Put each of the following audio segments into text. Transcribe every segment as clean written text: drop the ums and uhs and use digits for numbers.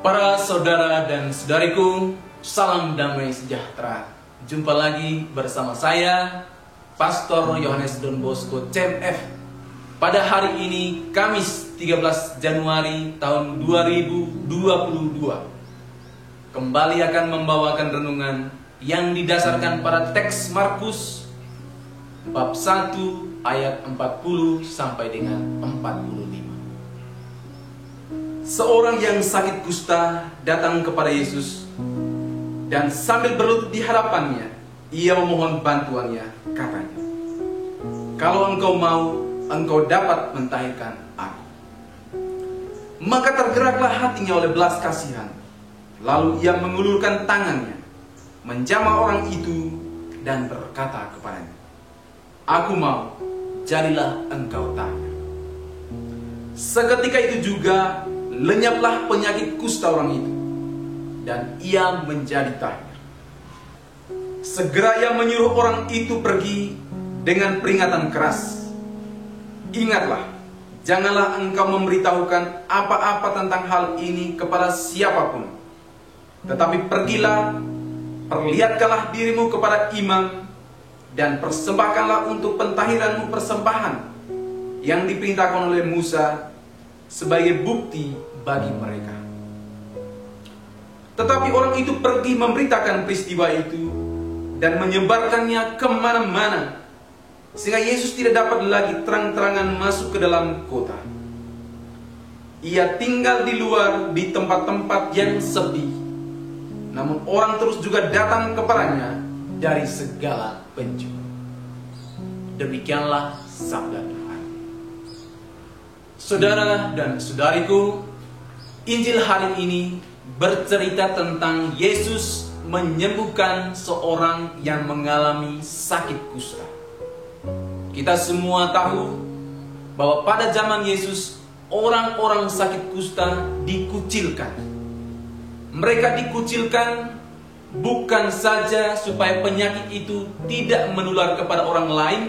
Para saudara dan saudariku, salam damai sejahtera. Jumpa lagi bersama saya, Pastor Yohanes Don Bosco CMF. Pada hari ini, Kamis 13 Januari tahun 2022, kembali akan membawakan renungan yang didasarkan pada teks Markus bab 1 ayat 40 sampai dengan 45. Seorang yang sakit kusta datang kepada Yesus dan sambil berlutut di hadapannya, ia memohon bantuannya, katanya, "Kalau engkau mau, engkau dapat mentahirkan aku." Maka tergeraklah hatinya oleh belas kasihan. Lalu ia mengulurkan tangannya, menjamah orang itu dan berkata kepadanya, "Aku mau, jadilah engkau tahir." Seketika itu juga lenyaplah penyakit kusta orang itu, dan ia menjadi tahir. Segera ia menyuruh orang itu pergi dengan peringatan keras, "Ingatlah, janganlah engkau memberitahukan apa-apa tentang hal ini kepada siapapun. Tetapi pergilah, perlihatkanlah dirimu kepada imam, dan persembahkanlah untuk pentahiranmu persembahan yang diperintahkan oleh Musa sebagai bukti bagi mereka." Tetapi orang itu pergi memberitakan peristiwa itu dan menyebarkannya kemana-mana, sehingga Yesus tidak dapat lagi terang-terangan masuk ke dalam kota. Ia tinggal di luar di tempat-tempat yang sepi, namun orang terus juga datang kepadanya dari segala penjuru. Demikianlah sabda Tuhan. Saudara dan saudariku, Injil hari ini bercerita tentang Yesus menyembuhkan seorang yang mengalami sakit kusta. Kita semua tahu bahwa pada zaman Yesus, orang-orang sakit kusta dikucilkan. Mereka dikucilkan bukan saja supaya penyakit itu tidak menular kepada orang lain,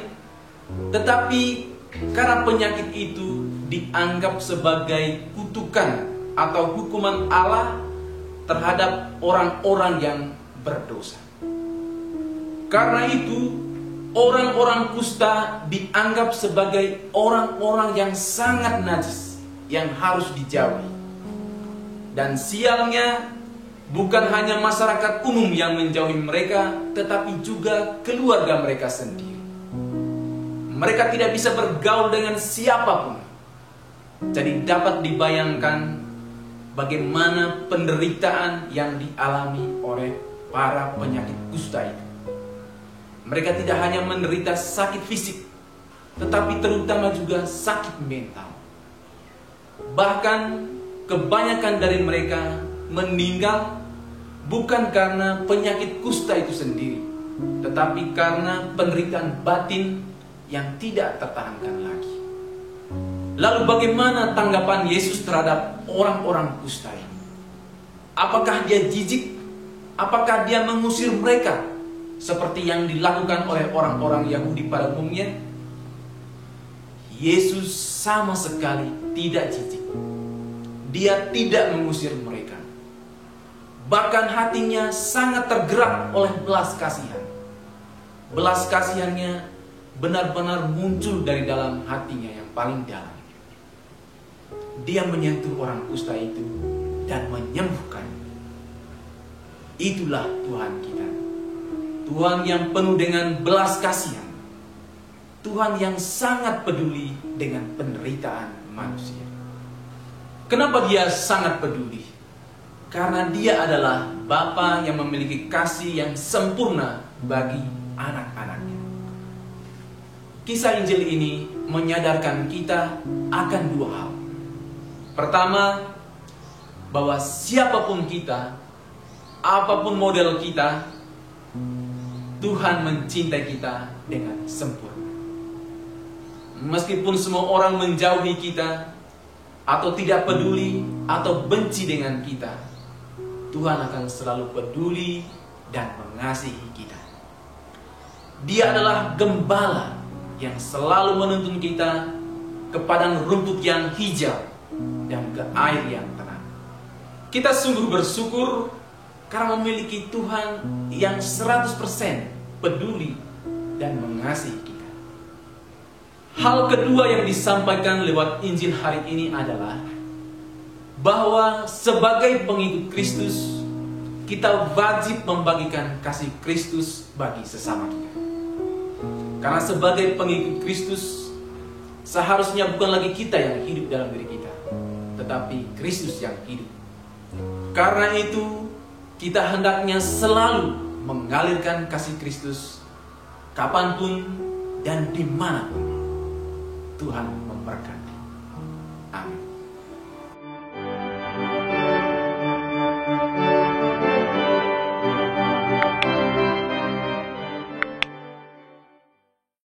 tetapi karena penyakit itu dianggap sebagai kutukan atau hukuman Allah terhadap orang-orang yang berdosa. Karena itu, orang-orang kusta dianggap sebagai orang-orang yang sangat najis, yang harus dijauhi. Dan sialnya, bukan hanya masyarakat umum yang menjauhi mereka, tetapi juga keluarga mereka sendiri. Mereka tidak bisa bergaul dengan siapapun. Jadi dapat dibayangkan bagaimana penderitaan yang dialami oleh para penyakit kusta itu. Mereka tidak hanya menderita sakit fisik, tetapi terutama juga sakit mental. Bahkan kebanyakan dari mereka meninggal bukan karena penyakit kusta itu sendiri, tetapi karena penderitaan batin yang tidak tertahankan lagi. Lalu bagaimana tanggapan Yesus terhadap orang-orang kusta ini? Apakah dia jijik? Apakah dia mengusir mereka seperti yang dilakukan oleh orang-orang Yahudi pada umumnya? Yesus sama sekali tidak jijik. Dia tidak mengusir mereka. Bahkan hatinya sangat tergerak oleh belas kasihan. Belas kasihannya benar-benar muncul dari dalam hatinya yang paling dalam. Dia menyentuh orang kusta itu dan menyembuhkan. Itulah Tuhan kita. Tuhan yang penuh dengan belas kasihan. Tuhan yang sangat peduli dengan penderitaan manusia. Kenapa dia sangat peduli? Karena dia adalah Bapa yang memiliki kasih yang sempurna bagi anak-anaknya. Kisah Injil ini menyadarkan kita akan dua hal. Pertama, bahwa siapapun kita, apapun model kita, Tuhan mencintai kita dengan sempurna. Meskipun semua orang menjauhi kita, atau tidak peduli, atau benci dengan kita, Tuhan akan selalu peduli dan mengasihi kita. Dia adalah gembala yang selalu menuntun kita ke padang rumput yang hijau dan ke air yang tenang. Kita sungguh bersyukur karena memiliki Tuhan yang 100% peduli dan mengasihi kita. Hal kedua yang disampaikan lewat Injil hari ini adalah bahwa sebagai pengikut Kristus, kita wajib membagikan kasih Kristus bagi sesama kita. Karena sebagai pengikut Kristus, seharusnya bukan lagi kita yang hidup dalam diri kita, tetapi Kristus yang hidup. Karena itu, kita hendaknya selalu mengalirkan kasih Kristus kapanpun dan dimanapun. Tuhan memberkati. Amin.